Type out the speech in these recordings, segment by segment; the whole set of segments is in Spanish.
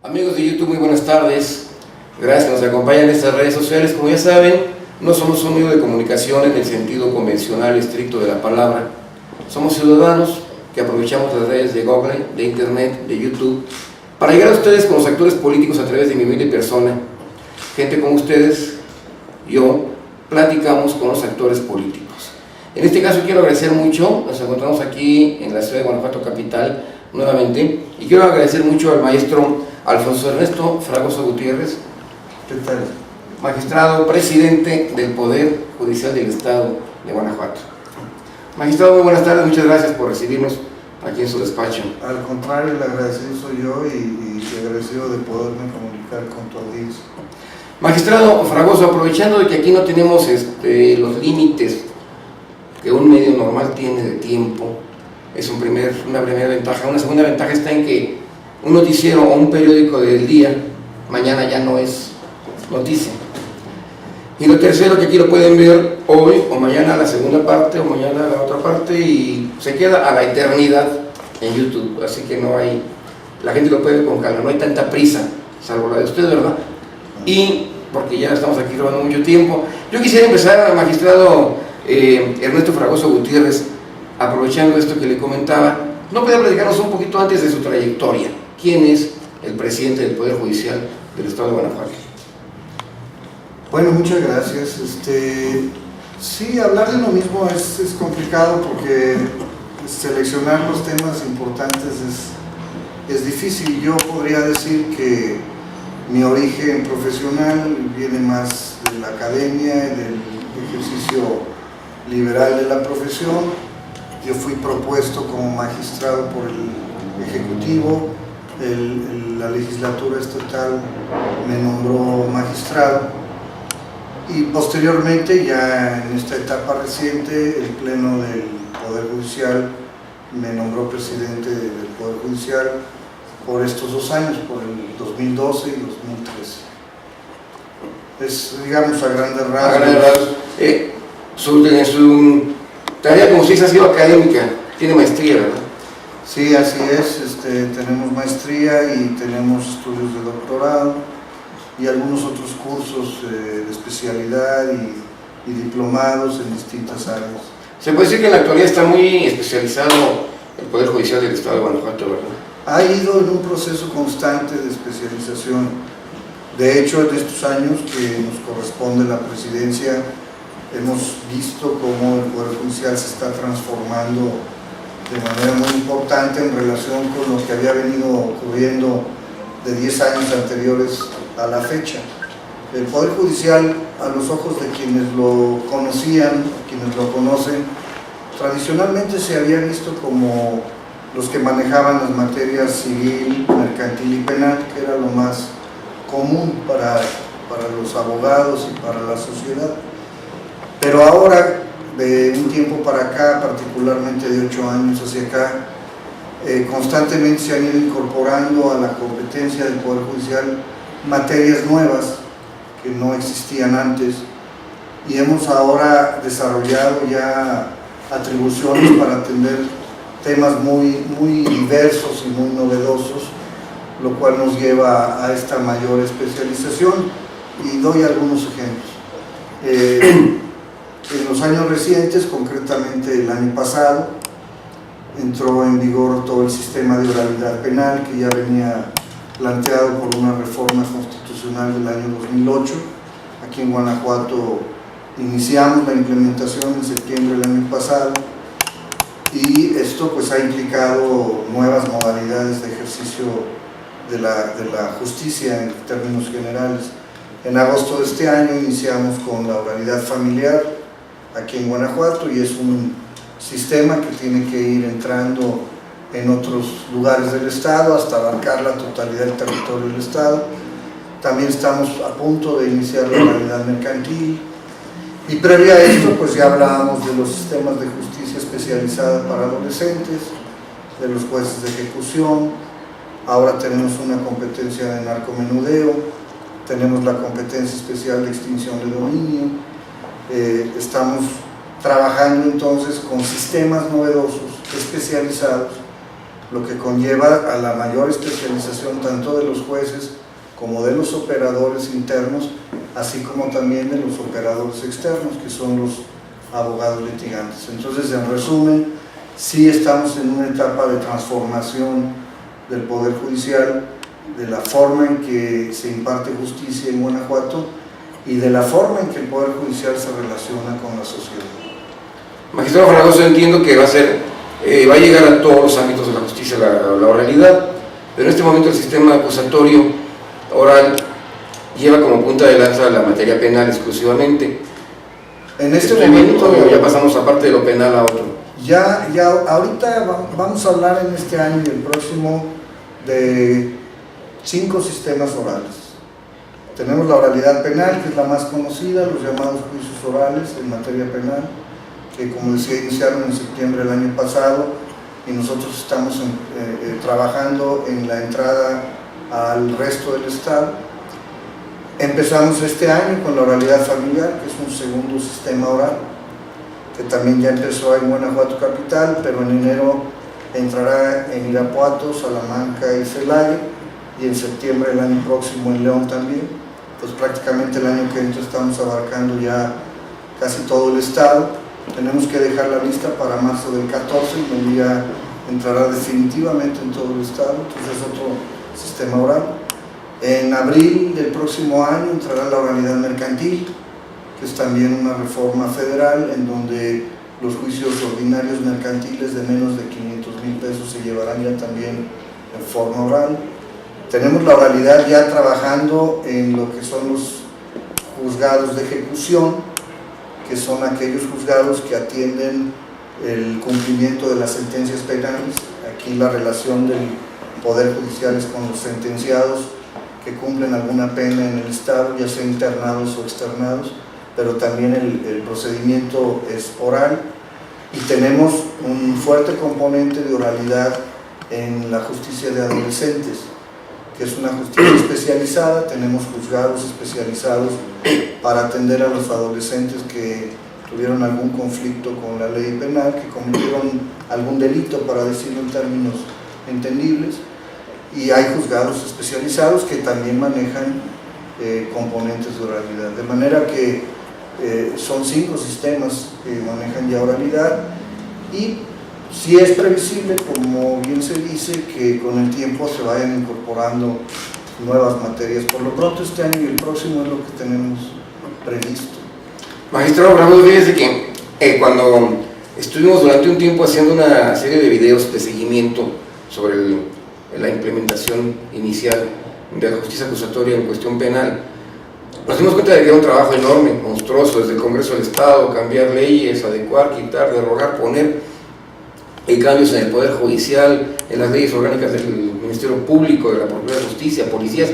Amigos de YouTube, muy buenas tardes. Gracias que nos acompañan en estas redes sociales. Como ya saben, no somos un medio de comunicación en el sentido convencional estricto de la palabra. Somos ciudadanos que aprovechamos las redes de Google, de Internet, de YouTube, para llegar a ustedes con los actores políticos a través de mi humilde persona. Gente como ustedes, yo, platicamos con los actores políticos. En este caso quiero agradecer mucho, nos encontramos aquí en la ciudad de Guanajuato capital nuevamente, y quiero agradecer mucho al maestro Alfonso Ernesto Fragoso Gutiérrez, ¿qué tal? Magistrado presidente del Poder Judicial del Estado de Guanajuato. Magistrado, muy buenas tardes, muchas gracias por recibirnos aquí en su despacho. Al contrario, el agradecido soy yo y agradecido de poderme comunicar con tu audiencia. Magistrado Fragoso, aprovechando de que aquí no tenemos los límites que un medio normal tiene de tiempo, es una primera ventaja. Una segunda ventaja está en que un noticiero o un periódico del día mañana ya no es noticia. Y lo tercero, que aquí lo pueden ver hoy o mañana la segunda parte o mañana la otra parte y se queda a la eternidad en YouTube, así que no hay, la gente lo puede ver con calma, no hay tanta prisa, salvo la de usted, ¿verdad? Y porque ya estamos aquí robando mucho tiempo. Yo quisiera empezar, magistrado Ernesto Fragoso Gutiérrez, aprovechando esto que le comentaba, ¿no puede platicarnos un poquito antes de su trayectoria? ¿Quién es el presidente del Poder Judicial del Estado de Guanajuato? Bueno, muchas gracias. Sí, hablar de lo mismo es complicado porque seleccionar los temas importantes es difícil. Yo podría decir que mi origen profesional viene más de la academia, del ejercicio liberal de la profesión. Yo fui propuesto como magistrado por el Ejecutivo, la legislatura estatal me nombró magistrado y posteriormente, ya en esta etapa reciente, el Pleno del Poder Judicial me nombró presidente del Poder Judicial por estos 2 años, por el 2012 y 2013. Es, digamos, a grandes rasgos. Su tarea, como si ha sido académica, tiene maestría, ¿verdad? Sí, así es. Tenemos maestría y tenemos estudios de doctorado y algunos otros cursos de especialidad y diplomados en distintas áreas. Se puede decir que en la actualidad está muy especializado el Poder Judicial del Estado de Guanajuato, ¿verdad? Ha ido en un proceso constante de especialización. De hecho, en estos años que nos corresponde la presidencia, hemos visto cómo el Poder Judicial se está transformando de manera muy importante en relación con lo que había venido ocurriendo de 10 años anteriores a la fecha. El Poder Judicial, a los ojos de quienes lo conocían, quienes lo conocen, tradicionalmente se había visto como los que manejaban las materias civil, mercantil y penal, que era lo más común para los abogados y para la sociedad. Pero ahora, de un tiempo para acá, particularmente de 8 años hacia acá, constantemente se han ido incorporando a la competencia del Poder Judicial materias nuevas que no existían antes y hemos ahora desarrollado ya atribuciones para atender temas muy diversos y muy novedosos, lo cual nos lleva a esta mayor especialización y doy algunos ejemplos. En los años recientes, concretamente el año pasado, entró en vigor todo el sistema de oralidad penal que ya venía planteado por una reforma constitucional del año 2008. Aquí en Guanajuato iniciamos la implementación en septiembre del año pasado y esto pues ha implicado nuevas modalidades de ejercicio de la justicia en términos generales. En agosto de este año iniciamos con la oralidad familiar aquí en Guanajuato y es un sistema que tiene que ir entrando en otros lugares del estado hasta abarcar la totalidad del territorio del estado. También estamos a punto de iniciar la oralidad mercantil y previo a esto pues ya hablábamos de los sistemas de justicia especializada para adolescentes, de los jueces de ejecución. Ahora tenemos una competencia de narcomenudeo, tenemos la competencia especial de extinción de dominio. Estamos trabajando entonces con sistemas novedosos, especializados, lo que conlleva a la mayor especialización tanto de los jueces como de los operadores internos, así como también de los operadores externos, que son los abogados litigantes. Entonces, en resumen, sí estamos en una etapa de transformación del Poder Judicial, de la forma en que se imparte justicia en Guanajuato y de la forma en que el Poder Judicial se relaciona con la sociedad. Magistrado Fragoso, entiendo que va a llegar a todos los ámbitos de la justicia la oralidad, pero en este momento el sistema acusatorio oral lleva como punta de lanza la materia penal exclusivamente. En este momento ya pasamos aparte de lo penal a otro. Ya ahorita vamos a hablar en este año y el próximo de 5 sistemas orales. Tenemos la oralidad penal, que es la más conocida, los llamados juicios orales en materia penal, que como decía iniciaron en septiembre del año pasado, y nosotros estamos trabajando en la entrada al resto del estado. Empezamos este año con la oralidad familiar, que es un segundo sistema oral, que también ya empezó en Guanajuato capital, pero en enero entrará en Irapuato, Salamanca y Celaya, y en septiembre del año próximo en León también. Pues prácticamente el año que entra estamos abarcando ya casi todo el estado. Tenemos que dejar la lista para marzo del 14, donde ya entrará definitivamente en todo el estado, entonces es otro sistema oral. En abril del próximo año entrará la oralidad mercantil, que es también una reforma federal en donde los juicios ordinarios mercantiles de menos de 500,000 pesos se llevarán ya también en forma oral. Tenemos la oralidad ya trabajando en lo que son los juzgados de ejecución, que son aquellos juzgados que atienden el cumplimiento de las sentencias penales. Aquí la relación del Poder Judicial es con los sentenciados que cumplen alguna pena en el Estado, ya sea internados o externados, pero también el procedimiento es oral, y tenemos un fuerte componente de oralidad en la justicia de adolescentes, que es una justicia especializada. Tenemos juzgados especializados para atender a los adolescentes que tuvieron algún conflicto con la ley penal, que cometieron algún delito, para decirlo en términos entendibles, y hay juzgados especializados que también manejan componentes de oralidad, de manera que son 5 sistemas que manejan ya oralidad, y sí es previsible, como bien se dice, que con el tiempo se vayan incorporando nuevas materias. Por lo pronto este año y el próximo es lo que tenemos previsto. Magistrado Ramos, fíjese que cuando estuvimos durante un tiempo haciendo una serie de videos de seguimiento sobre la implementación inicial de la justicia acusatoria en cuestión penal, nos dimos cuenta de que era un trabajo enorme, monstruoso, desde el Congreso del Estado, cambiar leyes, adecuar, quitar, derogar, poner cambios en el Poder Judicial, en las leyes orgánicas del Ministerio Público, de la Procuraduría de Justicia, policías.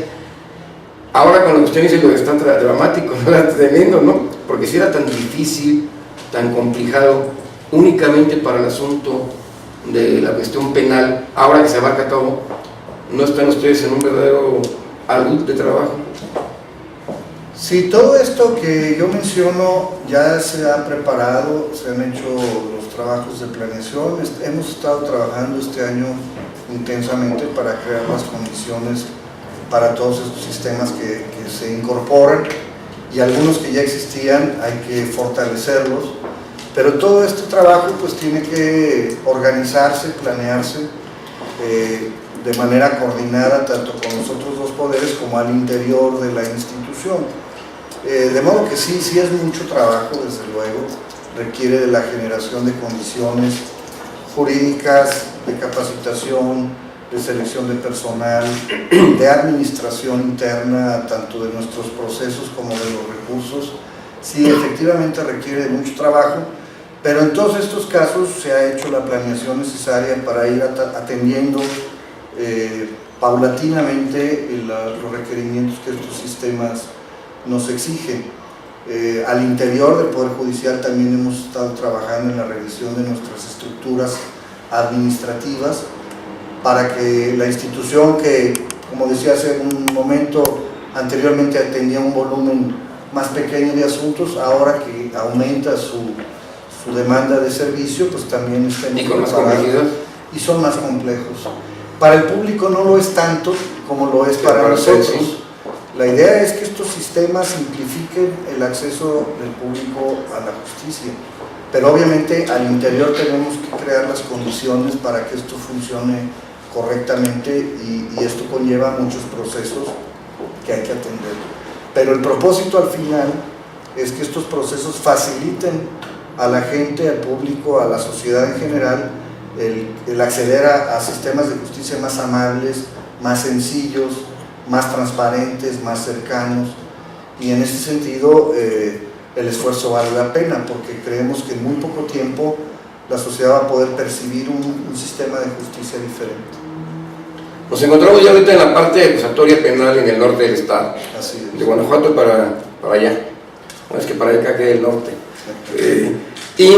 Ahora con lo que usted dice, lo que está dramático, ¿no? Tremendo, ¿no? Porque si era tan difícil, tan complicado, únicamente para el asunto de la cuestión penal, ahora que se abarca todo, ¿no están ustedes en un verdadero alud de trabajo? Sí, todo esto que yo menciono ya se ha preparado, se han hecho los trabajos de planeación. Hemos estado trabajando este año intensamente para crear las condiciones para todos estos sistemas que se incorporan, y algunos que ya existían hay que fortalecerlos, pero todo este trabajo pues tiene que organizarse, planearse de manera coordinada tanto con los otros 2 poderes como al interior de la institución. De modo que sí es mucho trabajo, desde luego, requiere de la generación de condiciones jurídicas, de capacitación, de selección de personal, de administración interna, tanto de nuestros procesos como de los recursos. Sí, efectivamente requiere de mucho trabajo, pero en todos estos casos se ha hecho la planeación necesaria para ir atendiendo paulatinamente los requerimientos que estos sistemas nos exigen. Al interior del Poder Judicial también hemos estado trabajando en la revisión de nuestras estructuras administrativas para que la institución, que como decía hace un momento, anteriormente atendía un volumen más pequeño de asuntos, ahora que aumenta su demanda de servicio, pues también está y con más complejidad. y son más complejos. Para el público no lo es tanto como lo es para nosotros. La idea es que estos sistemas simplifiquen el acceso del público a la justicia, pero obviamente al interior tenemos que crear las condiciones para que esto funcione correctamente y esto conlleva muchos procesos que hay que atender. Pero el propósito al final es que estos procesos faciliten a la gente, al público, a la sociedad en general, el acceder a sistemas de justicia más amables, más sencillos, más transparentes, más cercanos, y en ese sentido el esfuerzo vale la pena, porque creemos que en muy poco tiempo la sociedad va a poder percibir un sistema de justicia diferente. Nos encontramos ya ahorita en la parte acusatoria penal en el norte del estado, Así es. de Guanajuato para allá, bueno, es que para acá queda el norte. Y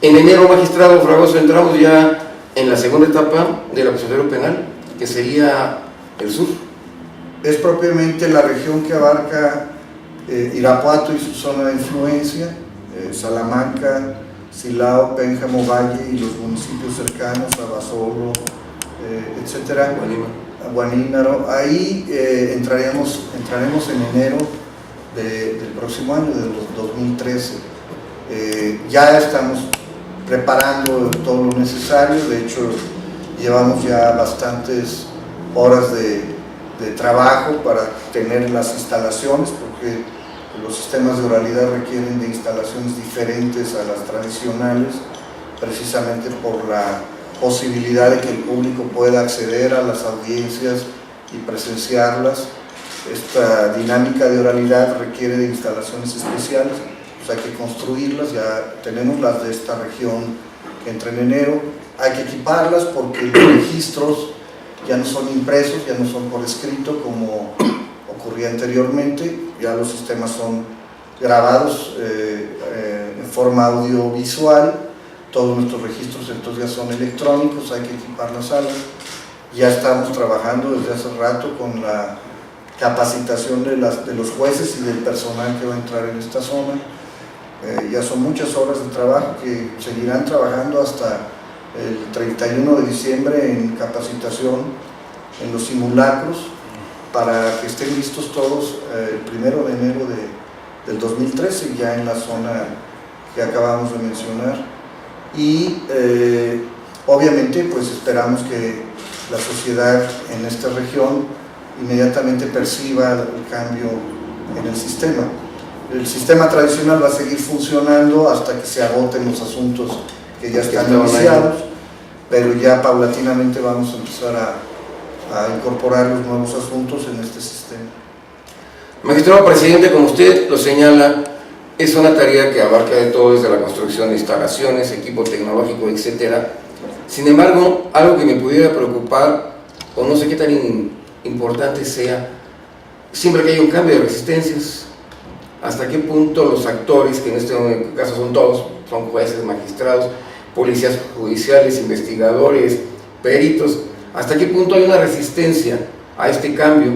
en enero, magistrado Fragoso, entramos ya en la segunda etapa del acusatorio penal, que sería el sur. Es propiamente la región que abarca Irapuato y su zona de influencia, Salamanca, Silao, Pénjamo, Valle y los municipios cercanos, Abasolo, etcétera, Guanínaro. Ahí entraremos en enero del próximo año, del 2013. Ya estamos preparando todo lo necesario, de hecho llevamos ya bastantes horas de trabajo para tener las instalaciones, porque los sistemas de oralidad requieren de instalaciones diferentes a las tradicionales, precisamente por la posibilidad de que el público pueda acceder a las audiencias y presenciarlas. Esta dinámica de oralidad requiere de instalaciones especiales, pues hay que construirlas. Ya tenemos las de esta región que entra en enero, hay que equiparlas porque los registros ya no son impresos, ya no son por escrito como ocurría anteriormente, ya los sistemas son grabados en forma audiovisual, todos nuestros registros entonces ya son electrónicos, hay que equipar las salas. Ya estamos trabajando desde hace rato con la capacitación de los jueces y del personal que va a entrar en esta zona. Ya son muchas horas de trabajo que seguirán trabajando hasta el 31 de diciembre en capacitación, en los simulacros, para que estén listos todos el 1 de enero del 2013, ya en la zona que acabamos de mencionar. Y obviamente pues esperamos que la sociedad en esta región inmediatamente perciba el cambio en el sistema. El sistema tradicional va a seguir funcionando hasta que se agoten los asuntos que ya están iniciados, pero ya paulatinamente vamos a empezar a incorporar los nuevos asuntos en este sistema. Magistrado presidente, como usted lo señala, es una tarea que abarca de todo, desde la construcción de instalaciones, equipo tecnológico, etcétera. Sin embargo, algo que me pudiera preocupar, o no sé qué tan importante sea, siempre que hay un cambio de resistencias, hasta qué punto los actores, que en este caso son todos, son jueces, magistrados, policías judiciales, investigadores, peritos, hasta qué punto hay una resistencia a este cambio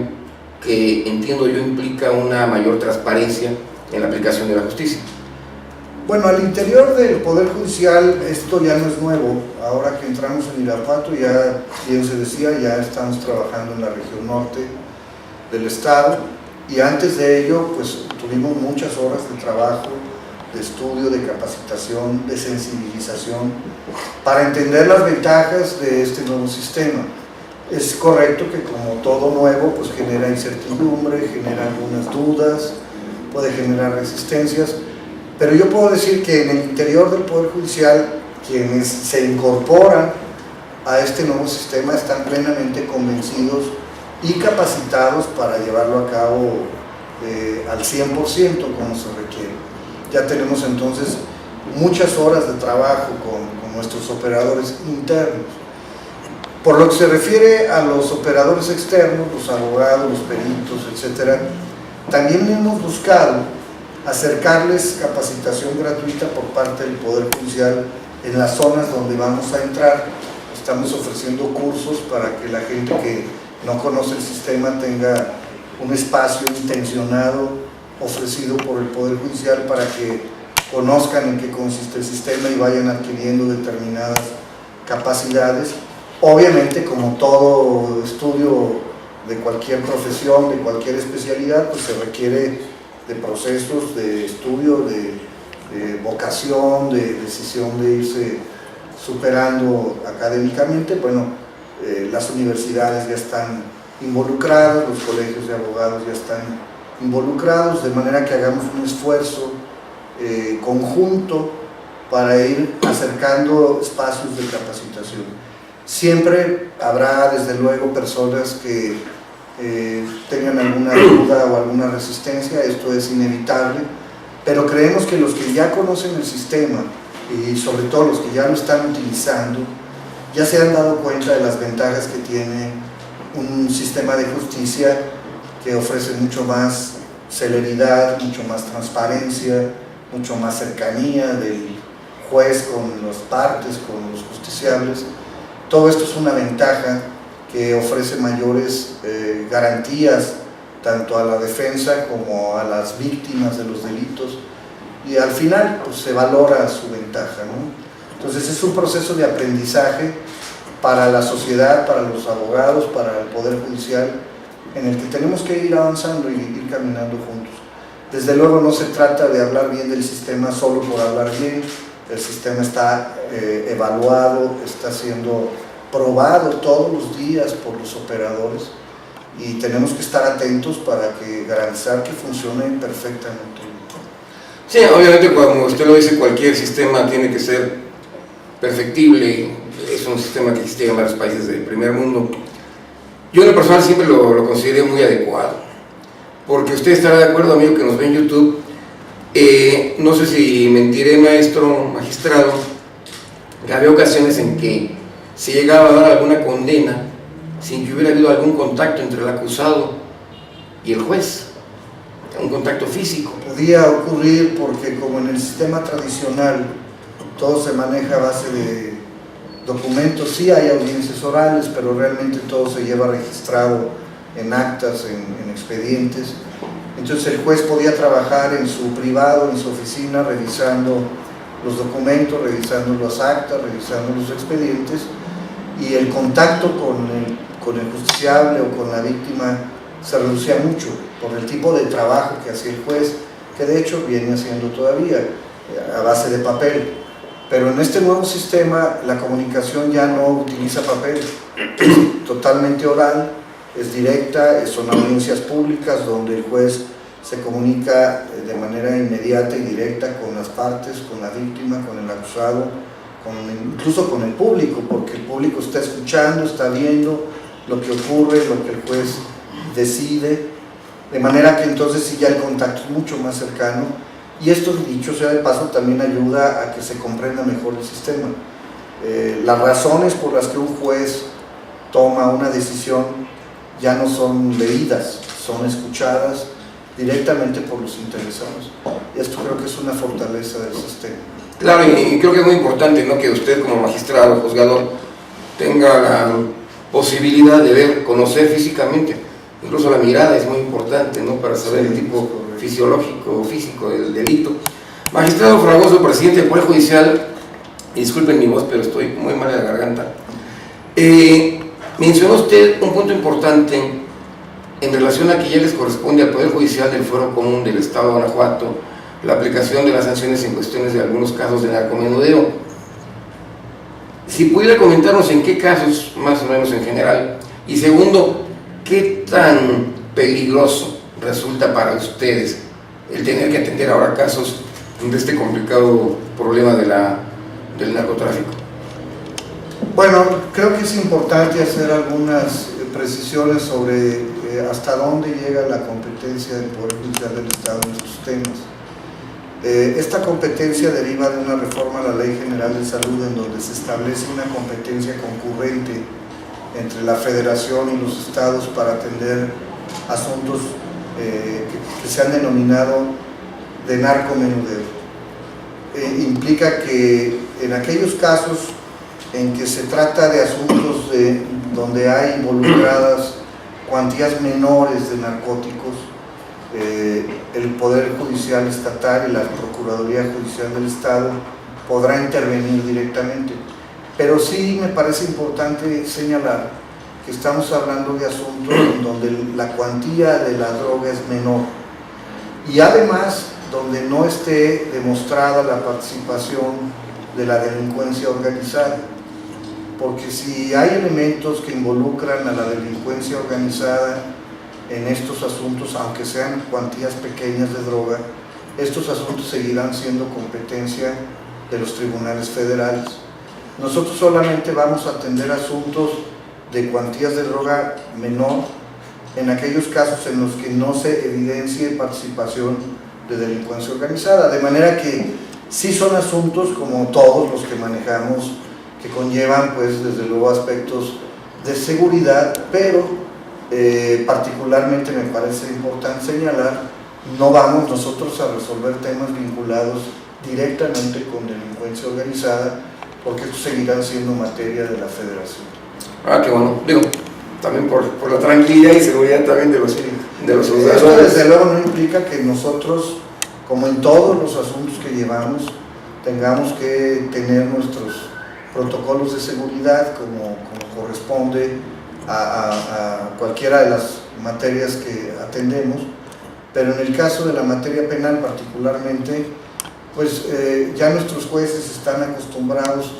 que entiendo yo implica una mayor transparencia en la aplicación de la justicia. Bueno, al interior del Poder Judicial esto ya no es nuevo. Ahora que entramos en Irapuato, ya bien se decía, ya estamos trabajando en la región norte del estado, y antes de ello pues tuvimos muchas horas de trabajo, de estudio, de capacitación, de sensibilización, para entender las ventajas de este nuevo sistema. Es correcto que como todo nuevo pues genera incertidumbre, genera algunas dudas, puede generar resistencias, pero yo puedo decir que en el interior del Poder Judicial quienes se incorporan a este nuevo sistema están plenamente convencidos y capacitados para llevarlo a cabo al 100% como se requiere. Ya tenemos entonces muchas horas de trabajo con nuestros operadores internos. Por lo que se refiere a los operadores externos, los abogados, los peritos, etcétera, también hemos buscado acercarles capacitación gratuita por parte del Poder Judicial en las zonas donde vamos a entrar. Estamos ofreciendo cursos para que la gente que no conoce el sistema tenga un espacio intencionado ofrecido por el Poder Judicial para que conozcan en qué consiste el sistema y vayan adquiriendo determinadas capacidades. Obviamente, como todo estudio de cualquier profesión, de cualquier especialidad, pues se requiere de procesos de estudio, de vocación, de decisión de irse superando académicamente. Bueno, las universidades ya están involucradas, los colegios de abogados ya están involucrados, de manera que hagamos un esfuerzo conjunto para ir acercando espacios de capacitación. Siempre habrá, desde luego, personas que tengan alguna duda o alguna resistencia, esto es inevitable, pero creemos que los que ya conocen el sistema y sobre todo los que ya lo están utilizando, ya se han dado cuenta de las ventajas que tiene un sistema de justicia que ofrece mucho más celeridad, mucho más transparencia, mucho más cercanía del juez con las partes, con los justiciables. Todo esto es una ventaja que ofrece mayores garantías tanto a la defensa como a las víctimas de los delitos, y al final pues se valora su ventaja, ¿no? Entonces es un proceso de aprendizaje para la sociedad, para los abogados, para el Poder Judicial, en el que tenemos que ir avanzando y ir caminando juntos. Desde luego no se trata de hablar bien del sistema solo por hablar bien. El sistema está evaluado, está siendo probado todos los días por los operadores, y tenemos que estar atentos para garantizar que funcione perfectamente. Sí, obviamente, como usted lo dice, cualquier sistema tiene que ser perfectible. Es un sistema que existe en varios países del primer mundo. Yo en lo personal siempre lo consideré muy adecuado, porque usted estará de acuerdo, amigo, que nos ve en YouTube. No sé si mentiré, magistrado, había ocasiones en que se llegaba a dar alguna condena sin que hubiera habido algún contacto entre el acusado y el juez, un contacto físico. Podía ocurrir porque, como en el sistema tradicional todo se maneja a base de documentos, sí hay audiencias orales, pero realmente todo se lleva registrado en actas, en expedientes. Entonces el juez podía trabajar en su privado, en su oficina, revisando los documentos, revisando las actas, revisando los expedientes, y el contacto con el justiciable o con la víctima se reducía mucho por el tipo de trabajo que hacía el juez, que de hecho viene haciendo todavía a base de papel. Pero en este nuevo sistema la comunicación ya no utiliza papel, es totalmente oral, es directa, son audiencias públicas donde el juez se comunica de manera inmediata y directa con las partes, con la víctima, con el acusado, incluso con el público, porque el público está escuchando, está viendo lo que ocurre, lo que el juez decide, de manera que entonces sí ya el contacto es mucho más cercano, y esto, dicho sea de paso, también ayuda a que se comprenda mejor el sistema. Las razones por las que un juez toma una decisión ya no son leídas, son escuchadas directamente por los interesados, y esto creo que es una fortaleza del sistema. Claro, y creo que es muy importante, ¿no?, que usted como magistrado, juzgador, tenga la posibilidad de ver, conocer físicamente, incluso la mirada es muy importante, ¿no?, para saber el tipo fisiológico o físico del delito. Magistrado Fragoso, presidente del Poder Judicial, disculpen mi voz, pero estoy muy mal de la garganta. Mencionó usted un punto importante en relación a que ya les corresponde al Poder Judicial del Fuero Común del Estado de Guanajuato la aplicación de las sanciones en cuestiones de algunos casos de narcomenudeo. Si pudiera comentarnos en qué casos, más o menos en general, y segundo, qué tan peligroso resulta para ustedes el tener que atender ahora casos de este complicado problema del narcotráfico. Bueno, creo que es importante hacer algunas precisiones sobre hasta dónde llega la competencia del Poder Judicial del Estado en estos temas. Esta competencia deriva de una reforma a la Ley General de Salud, en donde se establece una competencia concurrente entre la Federación y los estados para atender asuntos que se han denominado de narcomenudeo. Implica que en aquellos casos en que se trata de asuntos donde hay involucradas cuantías menores de narcóticos, el Poder Judicial Estatal y la Procuraduría Judicial del Estado podrá intervenir directamente. pero sí me parece importante señalar que estamos hablando de asuntos en donde la cuantía de la droga es menor y además donde no esté demostrada la participación de la delincuencia organizada, porque si hay elementos que involucran a la delincuencia organizada en estos asuntos, aunque sean cuantías pequeñas de droga, estos asuntos seguirán siendo competencia de los tribunales federales. Nosotros solamente vamos a atender asuntos de cuantías de droga menor en aquellos casos en los que no se evidencie participación de delincuencia organizada, de manera que sí son asuntos como todos los que manejamos que conllevan pues desde luego aspectos de seguridad, pero particularmente me parece importante señalar, no vamos nosotros a resolver temas vinculados directamente con delincuencia organizada, porque estos seguirán siendo materia de la federación. Qué bueno, digo, también por la tranquilidad y seguridad también de los ciudadanos. Esto desde luego no implica que nosotros, como en todos los asuntos que llevamos, tengamos que tener nuestros protocolos de seguridad como corresponde a cualquiera de las materias que atendemos, pero en el caso de la materia penal particularmente, pues ya nuestros jueces están acostumbrados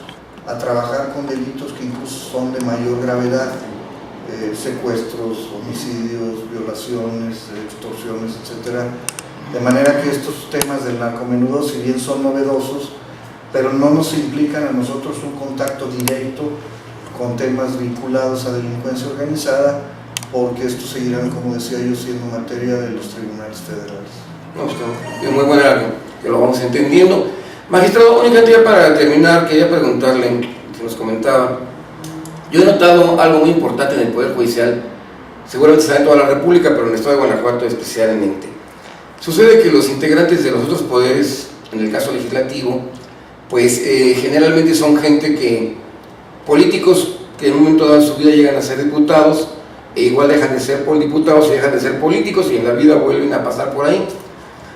a trabajar con delitos que incluso son de mayor gravedad, secuestros, homicidios, violaciones, extorsiones, etc. De manera que estos temas del narcomenudeo, si bien son novedosos, pero no nos implican a nosotros un contacto directo con temas vinculados a delincuencia organizada, porque estos seguirán, como decía yo, siendo materia de los tribunales federales. No, es muy buena que lo vamos entendiendo. Magistrado, únicamente ya para terminar, quería preguntarle, que nos comentaba, yo he notado algo muy importante en el Poder Judicial, seguramente está en toda la República, pero en el estado de Guanajuato especialmente. Sucede que los integrantes de los otros poderes, en el caso legislativo, pues generalmente son políticos que en un momento dado de su vida llegan a ser diputados, e igual dejan de ser diputados y dejan de ser políticos y en la vida vuelven a pasar por ahí.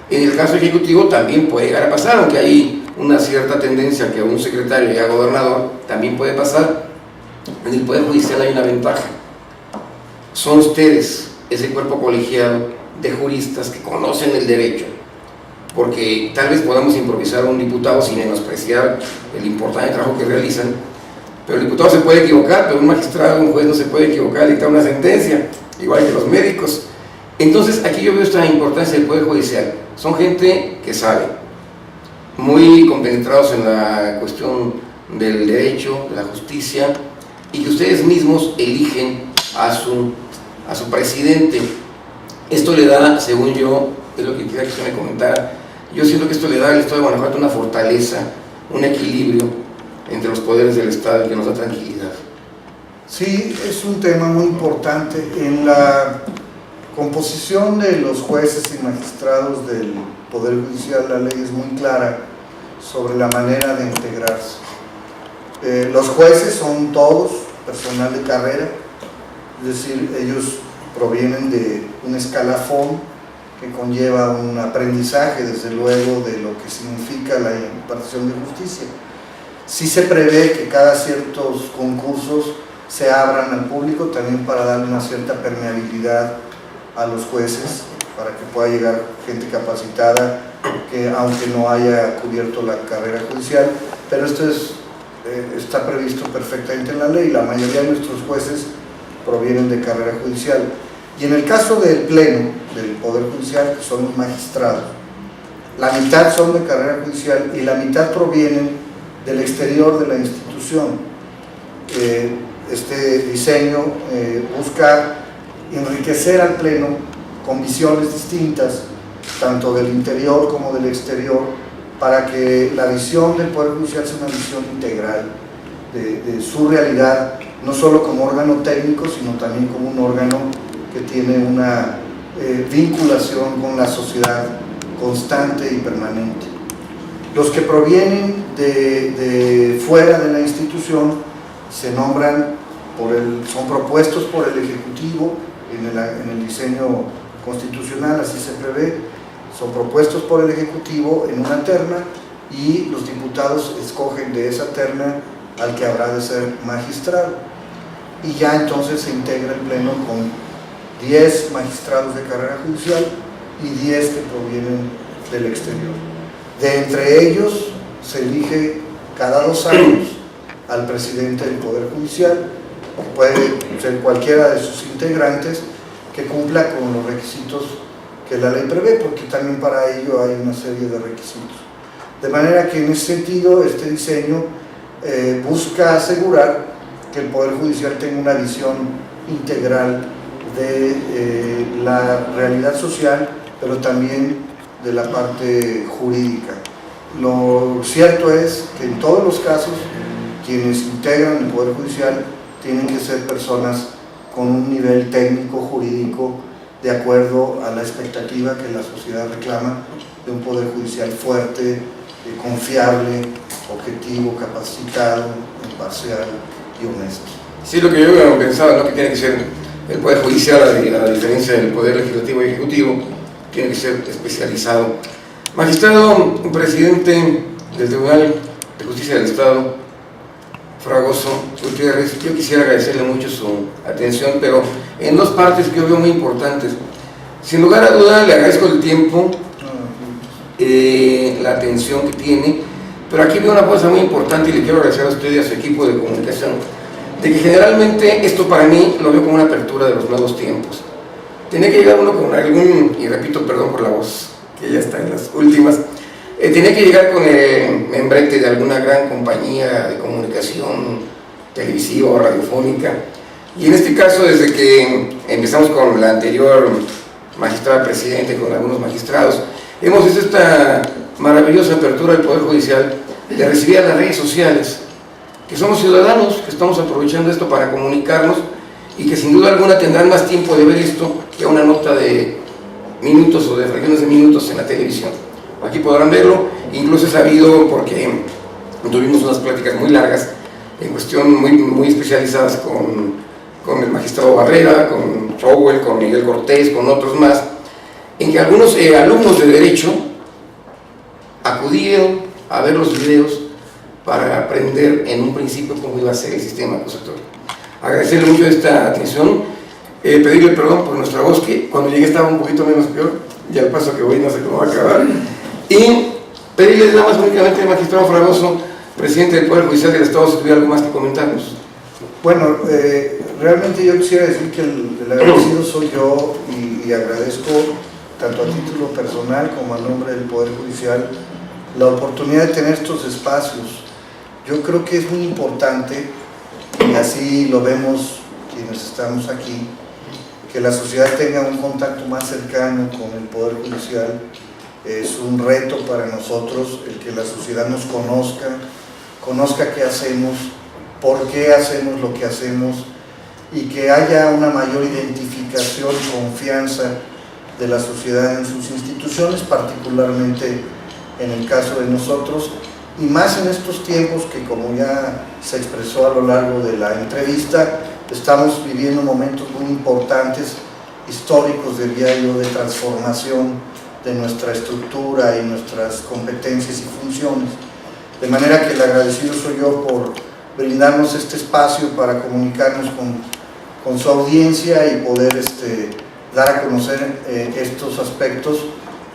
En el caso ejecutivo también puede llegar a pasar, aunque hay una cierta tendencia que a un secretario y a gobernador también puede pasar. En el Poder Judicial hay una ventaja, son ustedes, ese cuerpo colegiado de juristas que conocen el derecho, porque tal vez podamos improvisar a un diputado sin menospreciar el importante trabajo que realizan, pero el diputado se puede equivocar, pero un magistrado, un juez no se puede equivocar al dictar una sentencia, igual que los médicos. Entonces aquí yo veo esta importancia del Poder Judicial, son gente que sabe, muy compenetrados en la cuestión del derecho, de la justicia, y que ustedes mismos eligen a su presidente. Esto le da, según yo, es lo que quisiera que usted me comentara, yo siento que esto le da al Estado de Guanajuato una fortaleza, un equilibrio entre los poderes del Estado que nos da tranquilidad. Sí, es un tema muy importante. En la composición de los jueces y magistrados del Poder Judicial, la ley es muy clara sobre la manera de integrarse. Los jueces son todos personal de carrera, es decir, ellos provienen de un escalafón que conlleva un aprendizaje, desde luego, de lo que significa la impartición de justicia. Sí se prevé que cada ciertos concursos se abran al público, también para darle una cierta permeabilidad a los jueces, para que pueda llegar gente capacitada, que aunque no haya cubierto la carrera judicial, pero esto está previsto perfectamente en la ley. La mayoría de nuestros jueces provienen de carrera judicial. Y en el caso del Pleno, del Poder Judicial, que son los magistrados, la mitad son de carrera judicial y la mitad provienen del exterior de la institución. Este diseño busca enriquecer al Pleno con visiones distintas, tanto del interior como del exterior, para que la visión del Poder Judicial sea una visión integral de su realidad, no solo como órgano técnico, sino también como un órgano que tiene una vinculación con la sociedad constante y permanente. Los que provienen de fuera de la institución se nombran son propuestos por el Ejecutivo en el diseño constitucional, así se prevé, son propuestos por el Ejecutivo en una terna y los diputados escogen de esa terna al que habrá de ser magistrado. Y ya entonces se integra el pleno con 10 magistrados de carrera judicial y 10 que provienen del exterior. De entre ellos se elige cada 2 años al presidente del Poder Judicial, que puede ser cualquiera de sus integrantes que cumpla con los requisitos que la ley prevé, porque también para ello hay una serie de requisitos. De manera que en ese sentido este diseño busca asegurar que el Poder Judicial tenga una visión integral de la realidad social, pero también de la parte jurídica. Lo cierto es que en todos los casos quienes integran el Poder Judicial tienen que ser personas con un nivel técnico jurídico de acuerdo a la expectativa que la sociedad reclama de un Poder Judicial fuerte, confiable, objetivo, capacitado, imparcial y honesto. Sí, lo que yo pensaba, ¿no? Que tiene que ser el Poder Judicial, a la diferencia del Poder Legislativo y Ejecutivo, tiene que ser especializado. Magistrado presidente del Tribunal de Justicia del Estado, Fragoso Gutiérrez, yo quisiera agradecerle mucho su atención, pero en 2 partes que yo veo muy importantes. Sin lugar a duda, le agradezco el tiempo, la atención que tiene, pero aquí veo una cosa muy importante y le quiero agradecer a usted y a su equipo de comunicación, de que generalmente esto para mí lo veo como una apertura de los nuevos tiempos. Tenía que llegar uno con algún, y repito, perdón por la voz, que ya está en las últimas, tenía que llegar con el membrete de alguna gran compañía de comunicación televisiva o radiofónica, y en este caso, desde que empezamos con la anterior magistrada presidente, con algunos magistrados, hemos visto esta maravillosa apertura del Poder Judicial de recibir a las redes sociales, que somos ciudadanos, que estamos aprovechando esto para comunicarnos y que sin duda alguna tendrán más tiempo de ver esto que una nota de minutos o de fracciones de minutos en la televisión. Aquí podrán verlo, incluso he sabido, porque tuvimos unas pláticas muy largas, en cuestión muy especializadas con el magistrado Barrera, con Chowell, con Miguel Cortés, con otros más, en que algunos alumnos de Derecho acudieron a ver los videos para aprender en un principio cómo iba a ser el sistema acusatorio. Agradecerle mucho esta atención, pedirle perdón por nuestra voz, que cuando llegué estaba un poquito menos peor, y al paso que voy no sé cómo va a acabar, y pedirle nada más únicamente al magistrado Fragoso, presidente del Poder Judicial del Estado, si tuviera algo más que comentarnos. Bueno, realmente yo quisiera decir que el agradecido soy yo y agradezco tanto a título personal como a nombre del Poder Judicial la oportunidad de tener estos espacios. Yo creo que es muy importante, y así lo vemos quienes estamos aquí, que la sociedad tenga un contacto más cercano con el Poder Judicial. Es un reto para nosotros el que la sociedad nos conozca qué hacemos, por qué hacemos lo que hacemos, y que haya una mayor identificación y confianza de la sociedad en sus instituciones, particularmente en el caso de nosotros, y más en estos tiempos que, como ya se expresó a lo largo de la entrevista, estamos viviendo momentos muy importantes, históricos, diría yo, de transformación de nuestra estructura y nuestras competencias y funciones. De manera que el agradecido soy yo por brindarnos este espacio para comunicarnos con su audiencia y poder dar a conocer estos aspectos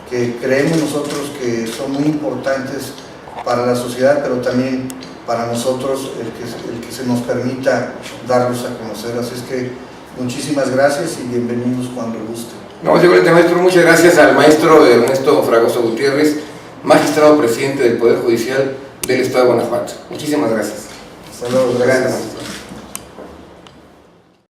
que creemos nosotros que son muy importantes para la sociedad, pero también para nosotros el que se nos permita darlos a conocer. Así es que muchísimas gracias y bienvenidos cuando guste. No, seguramente, maestro, muchas gracias al maestro Ernesto Fragoso Gutiérrez, magistrado presidente del Poder Judicial del Estado de Guanajuato. Muchísimas gracias. Hasta luego, gracias.